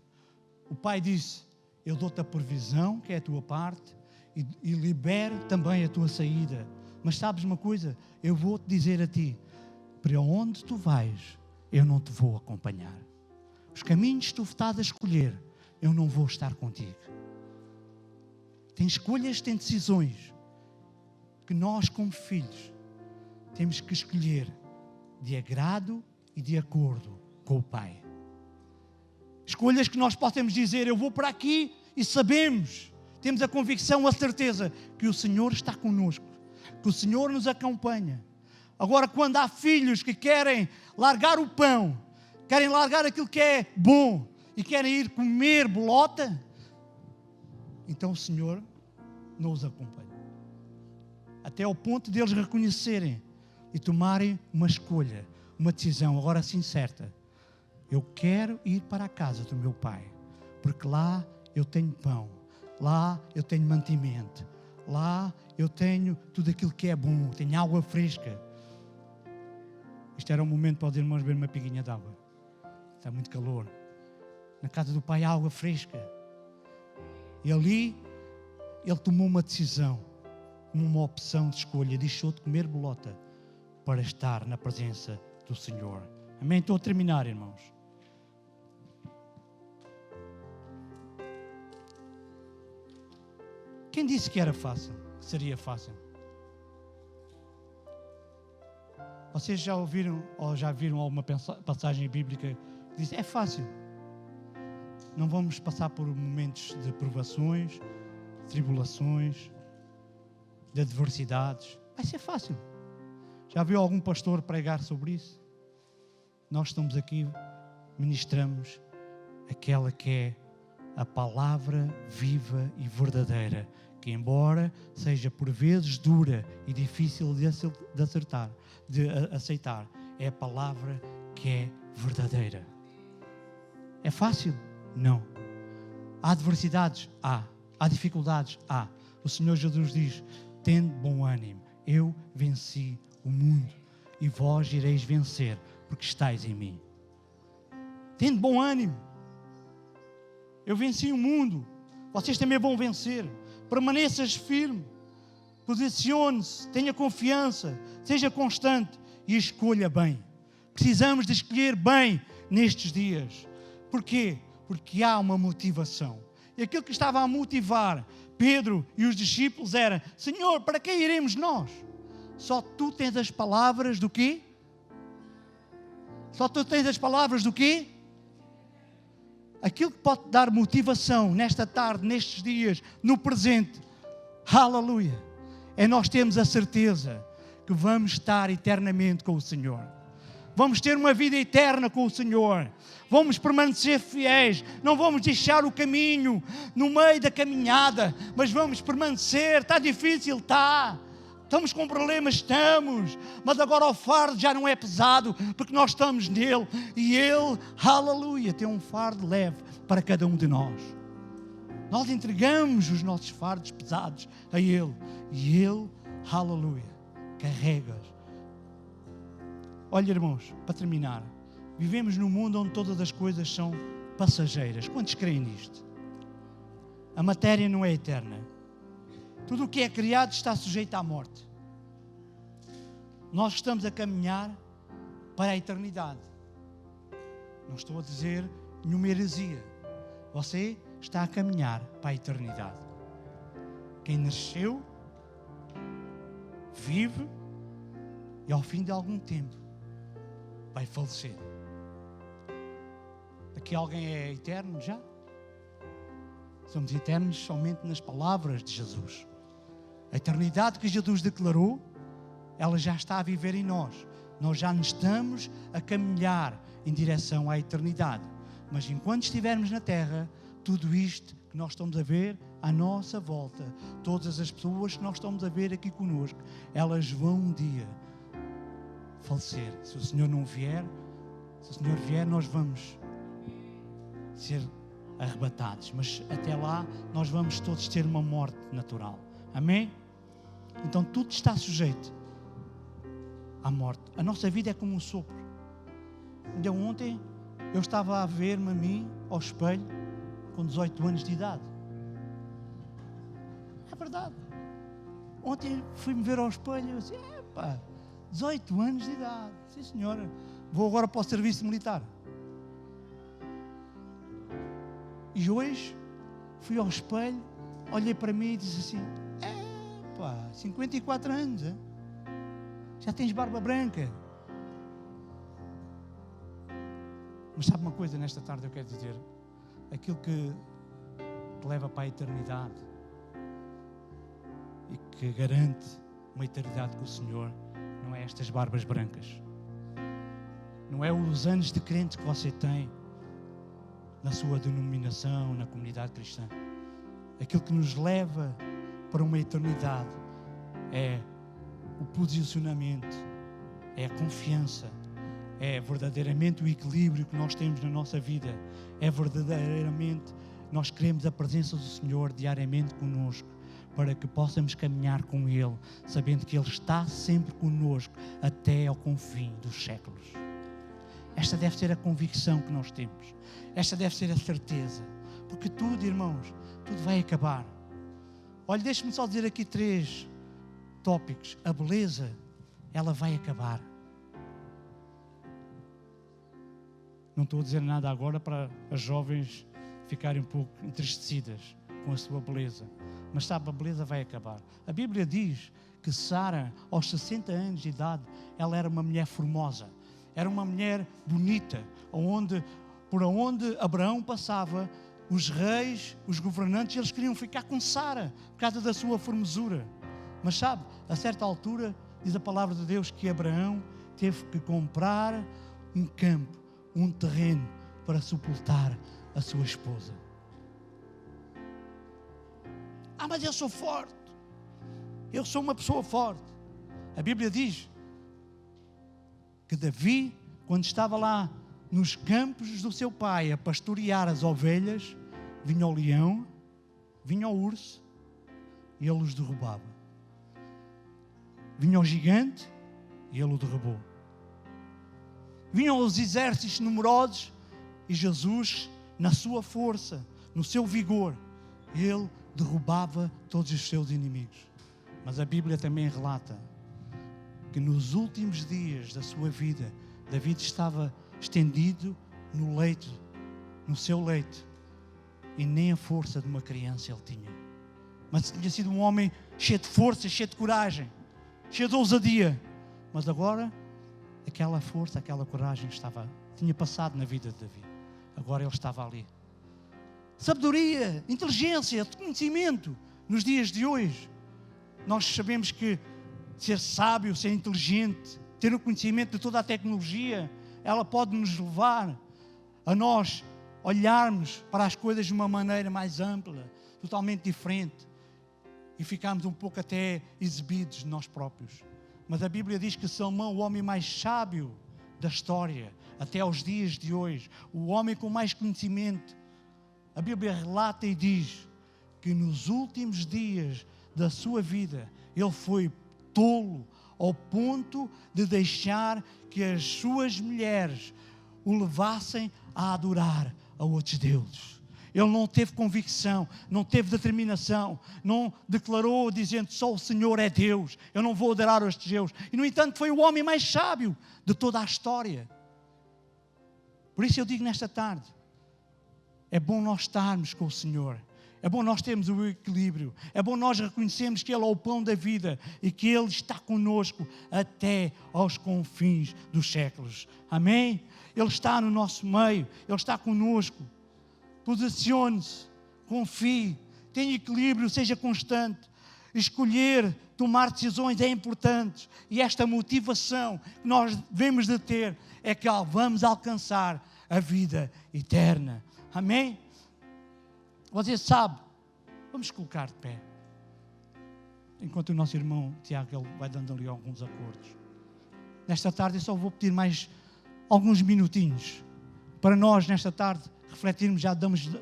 A: O pai disse: eu dou-te a provisão, que é a tua parte, e libero também a tua saída. Mas sabes uma coisa? Eu vou-te dizer a ti, para onde tu vais, eu não te vou acompanhar. Os caminhos que tu estás a escolher, eu não vou estar contigo. Tem escolhas, tem decisões, que nós como filhos, temos que escolher de agrado e de acordo com o Pai. Escolhas que nós podemos dizer, eu vou para aqui e sabemos, temos a convicção, a certeza que o Senhor está connosco, que o Senhor nos acompanha. Agora, quando há filhos que querem largar o pão, querem largar aquilo que é bom e querem ir comer bolota, então o Senhor não os acompanha. Até ao ponto de eles reconhecerem e tomarem uma escolha, uma decisão, agora sim certa. Eu quero ir para a casa do meu pai, porque lá eu tenho pão, lá eu tenho mantimento, lá eu tenho tudo aquilo que é bom, tenho água fresca. Isto era um momento para os irmãos beber uma piguinha de água. Está muito calor. Na casa do pai há água fresca. E ali ele tomou uma decisão, uma opção de escolha, deixou de comer bolota para estar na presença do Senhor. Amém? Estou a terminar, irmãos. Quem disse que era fácil? Que seria fácil? Vocês já ouviram ou já viram alguma passagem bíblica que diz: é fácil. Não vamos passar por momentos de provações, de tribulações, de adversidades. Vai ser fácil. Já viu algum pastor pregar sobre isso? Nós estamos aqui, ministramos aquela que é a palavra viva e verdadeira, que embora seja por vezes dura e difícil de aceitar, é a palavra que é verdadeira. É fácil? Não. Há adversidades? Há. Há dificuldades? Há. O Senhor Jesus diz: tende bom ânimo, eu venci o mundo e vós ireis vencer, porque estáis em mim. Tende bom ânimo. Eu venci o mundo, vocês também vão vencer. Permaneças firme, posicione-se, tenha confiança, seja constante e escolha bem. Precisamos de escolher bem nestes dias. Porquê? Porque há uma motivação. E aquilo que estava a motivar Pedro e os discípulos era: Senhor, para quem iremos nós? Só tu tens as palavras do quê? Só tu tens as palavras do quê? Aquilo que pode dar motivação nesta tarde, nestes dias, no presente, aleluia, é nós termos a certeza que vamos estar eternamente com o Senhor. Vamos ter uma vida eterna com o Senhor. Vamos permanecer fiéis. Não vamos deixar o caminho no meio da caminhada, mas vamos permanecer. Está difícil? Está. Estamos com problemas? Estamos. Mas agora o fardo já não é pesado, porque nós estamos nele. E ele, aleluia, tem um fardo leve para cada um de nós. Nós entregamos os nossos fardos pesados a ele. E ele, aleluia, carrega-os. Olha, irmãos, para terminar, vivemos num mundo onde todas as coisas são passageiras. Quantos creem nisto? A matéria não é eterna. Tudo o que é criado está sujeito à morte. Nós estamos a caminhar para a eternidade. Não estou a dizer nenhuma heresia. Você está a caminhar para a eternidade. Quem nasceu, vive e ao fim de algum tempo vai falecer. Aqui alguém é eterno já? Somos eternos somente nas palavras de Jesus. A eternidade que Jesus declarou, ela já está a viver em nós. Nós já estamos a caminhar em direção à eternidade. Mas enquanto estivermos na terra, tudo isto que nós estamos a ver à nossa volta, todas as pessoas que nós estamos a ver aqui conosco, elas vão um dia falecer. Se o Senhor não vier, se o Senhor vier, nós vamos ser arrebatados. Mas até lá, nós vamos todos ter uma morte natural. Amém? Então tudo está sujeito à morte. A nossa vida é como um sopro. Ainda ontem Eu estava a ver-me a mim, ao espelho, com 18 anos de idade. É verdade. Ontem fui-me ver ao espelho e eu disse, 18 anos de idade. Sim, senhora. Vou agora para o serviço militar. E hoje fui ao espelho, olhei para mim e disse assim, 54 anos, hein? Já tens barba branca. Mas sabe uma coisa, nesta tarde eu quero dizer, aquilo que te leva para a eternidade e que garante uma eternidade com o Senhor, não é estas barbas brancas, não é os anos de crente que você tem na sua denominação, na comunidade cristã. Aquilo que nos leva para uma eternidade é o posicionamento, é a confiança, é verdadeiramente o equilíbrio que nós temos na nossa vida, é verdadeiramente nós queremos a presença do Senhor diariamente conosco, para que possamos caminhar com Ele, sabendo que Ele está sempre conosco até ao confim dos séculos. Esta deve ser a convicção que nós temos, esta deve ser a certeza, porque tudo, irmãos, tudo vai acabar. Olha, deixe-me só dizer aqui 3 tópicos. A beleza, ela vai acabar. Não estou a dizer nada agora para as jovens ficarem um pouco entristecidas com a sua beleza. Mas sabe, a beleza vai acabar. A Bíblia diz que Sara, aos 60 anos de idade, ela era uma mulher formosa. Era uma mulher bonita, por onde Abraão passava, os reis, os governantes, eles queriam ficar com Sara, por causa da sua formosura. Mas sabe, a certa altura, diz a palavra de Deus que Abraão teve que comprar um campo, um terreno, para sepultar a sua esposa. Mas eu sou forte. Eu sou uma pessoa forte. A Bíblia diz que Davi, quando estava lá nos campos do seu pai a pastorear as ovelhas, vinha o leão, vinha o urso e ele os derrubava. Vinha o gigante e ele o derrubou. Vinham os exércitos numerosos e Jesus, na sua força, no seu vigor, ele derrubava todos os seus inimigos. Mas a Bíblia também relata que nos últimos dias da sua vida, Davi estava estendido no leito, no seu leito, e nem a força de uma criança ele tinha. Mas tinha sido um homem cheio de força, cheio de coragem, cheio de ousadia. Mas agora, aquela força, aquela coragem tinha passado na vida de Davi. Agora ele estava ali. Sabedoria, inteligência, conhecimento. Nos dias de hoje, nós sabemos que ser sábio, ser inteligente, ter o conhecimento de toda a tecnologia, ela pode nos levar a nós olharmos para as coisas de uma maneira mais ampla, totalmente diferente, e ficarmos um pouco até exibidos de nós próprios. Mas a Bíblia diz que Salomão, o homem mais sábio da história, até aos dias de hoje, o homem com mais conhecimento, a Bíblia relata e diz que nos últimos dias da sua vida, ele foi tolo ao ponto de deixar que as suas mulheres o levassem a adorar a outros deuses. Ele não teve convicção, não teve determinação, não declarou dizendo só o Senhor é Deus, eu não vou adorar a estes deuses. E no entanto foi o homem mais sábio de toda a história. Por isso eu digo nesta tarde, é bom nós estarmos com o Senhor. É bom nós termos o equilíbrio. É bom nós reconhecermos que Ele é o pão da vida e que Ele está conosco até aos confins dos séculos. Amém? Ele está no nosso meio. Ele está conosco. Posicione-se. Confie. Tenha equilíbrio. Seja constante. Escolher, tomar decisões é importante. E esta motivação que nós devemos de ter é que vamos alcançar a vida eterna. Amém? Você sabe, vamos colocar de pé. Enquanto o nosso irmão Tiago ele vai dando ali alguns acordos. Nesta tarde eu só vou pedir mais alguns minutinhos para nós nesta tarde refletirmos,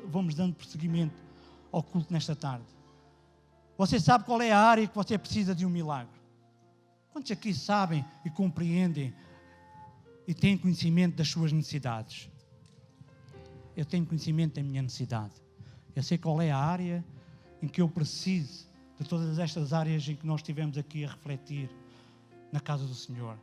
A: vamos dando prosseguimento ao culto nesta tarde. Você sabe qual é a área que você precisa de um milagre? Quantos aqui sabem e compreendem e têm conhecimento das suas necessidades? eu tenho conhecimento da minha necessidade. Eu sei qual é a área em que eu preciso de todas estas áreas em que nós estivemos aqui a refletir na casa do Senhor.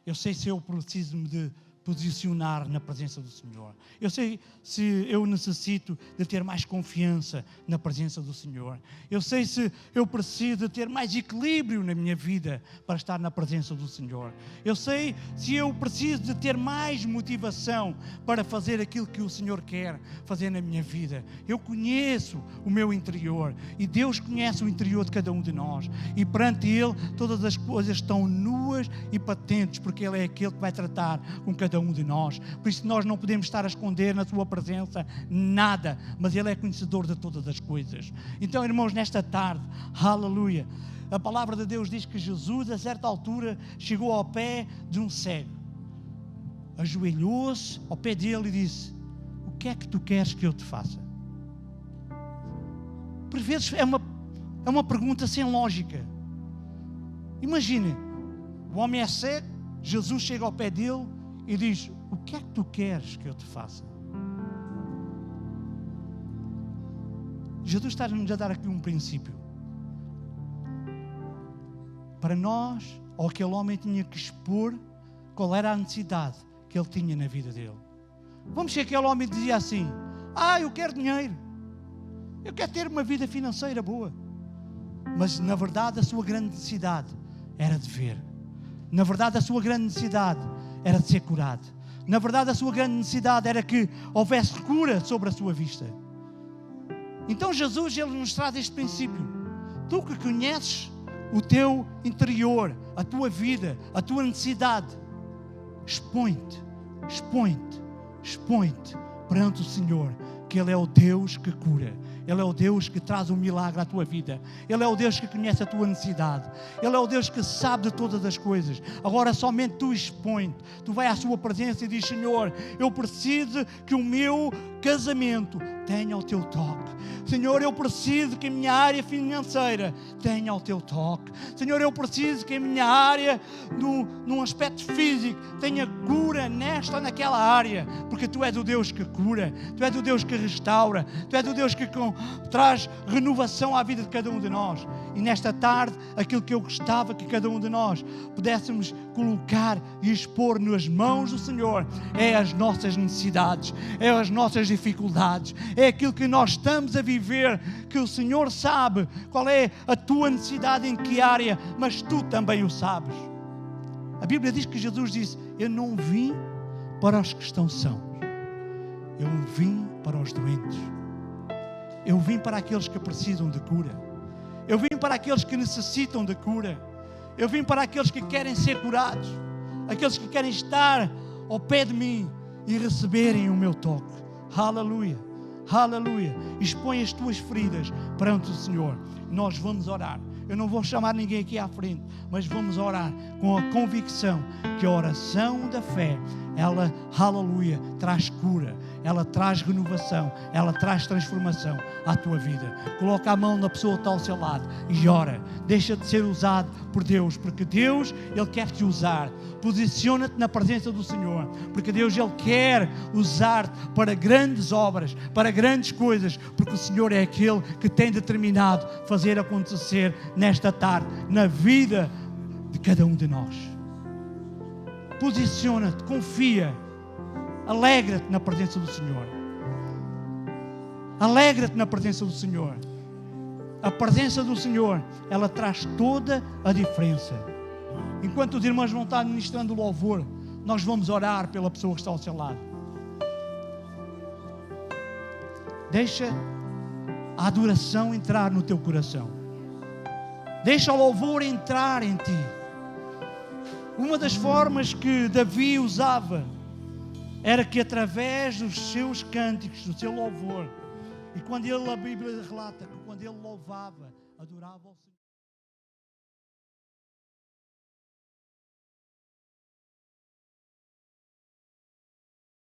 A: Eu sei se eu preciso de posicionar na presença do Senhor. Eu sei se eu necessito de ter mais confiança na presença do Senhor. Eu sei se eu preciso de ter mais equilíbrio na minha vida para estar na presença do Senhor. Eu sei se eu preciso de ter mais motivação para fazer aquilo que o Senhor quer fazer na minha vida. Eu conheço o meu interior e Deus conhece o interior de cada um de nós. E perante Ele todas as coisas estão nuas e patentes, porque Ele é aquele que vai tratar com cada um de nós. Por isso nós não podemos estar a esconder na sua presença nada, mas Ele é conhecedor de todas as coisas. Então, irmãos, nesta tarde, aleluia, a palavra de Deus diz que Jesus, a certa altura, chegou ao pé de um cego, ajoelhou-se ao pé dele e disse: o que é que tu queres que eu te faça? Por vezes é uma pergunta sem lógica. Imagine, o homem é cego, Jesus chega ao pé dele e diz: o que é que tu queres que eu te faça? Jesus está-nos a dar aqui um princípio. Para nós, ou aquele homem tinha que expor qual era a necessidade que ele tinha na vida dele. Vamos ser aquele homem que dizia assim: eu quero dinheiro, eu quero ter uma vida financeira boa. Mas na verdade a sua grande necessidade era de ver. Na verdade a sua grande necessidade era de ser curado. Na verdade a sua grande necessidade era que houvesse cura sobre a sua vista. Então Jesus, Ele nos traz este princípio. Tu que conheces o teu interior, a tua vida, a tua necessidade, expõe-te perante o Senhor, que Ele é o Deus que cura. Ele é o Deus que traz um milagre à tua vida. Ele é o Deus que conhece a tua necessidade. Ele é o Deus que sabe de todas as coisas. Agora somente tu expõe-te. Tu vai à sua presença e diz: Senhor, eu preciso que o meu casamento tenha o teu toque. Senhor, eu preciso que a minha área financeira tenha o teu toque. Senhor, eu preciso que a minha área, num aspecto físico, tenha cura nesta ou naquela área. Porque Tu és o Deus que cura. Tu és o Deus que restaura. Tu és o Deus que traz renovação à vida de cada um de nós. E nesta tarde, aquilo que eu gostava que cada um de nós pudéssemos colocar e expor nas mãos do Senhor é as nossas necessidades, é as nossas dificuldades, é aquilo que nós estamos a viver, que o Senhor sabe qual é a tua necessidade, em que área, mas Tu também o sabes. A Bíblia diz que Jesus disse: eu não vim para os que estão sãos, eu vim para os doentes. Eu vim para aqueles que precisam de cura. Eu vim para aqueles que necessitam de cura. Eu vim para aqueles que querem ser curados. Aqueles que querem estar ao pé de mim e receberem o meu toque. Aleluia, aleluia. Expõe as tuas feridas perante o Senhor. Nós vamos orar. Eu não vou chamar ninguém aqui à frente, mas vamos orar com a convicção que a oração da fé, ela, aleluia, traz cura, ela traz renovação, ela traz transformação à tua vida. Coloca a mão na pessoa que está ao seu lado e ora. Deixa de ser usado por Deus, porque Deus, Ele quer te usar. Posiciona-te na presença do Senhor, porque Deus, Ele quer usar-te para grandes obras, para grandes coisas, porque o Senhor é aquele que tem determinado fazer acontecer nesta tarde, na vida de cada um de nós. Posiciona-te, confia, alegra-te na presença do Senhor. Alegra-te na presença do Senhor. A presença do Senhor, ela traz toda a diferença. Enquanto os irmãos vão estar ministrando louvor, nós vamos orar pela pessoa que está ao seu lado. Deixa a adoração entrar no teu coração. Deixa o louvor entrar em ti. Uma das formas que Davi usava era que através dos seus cânticos, do seu louvor, e quando ele, a Bíblia relata que quando ele louvava, adorava ao Senhor.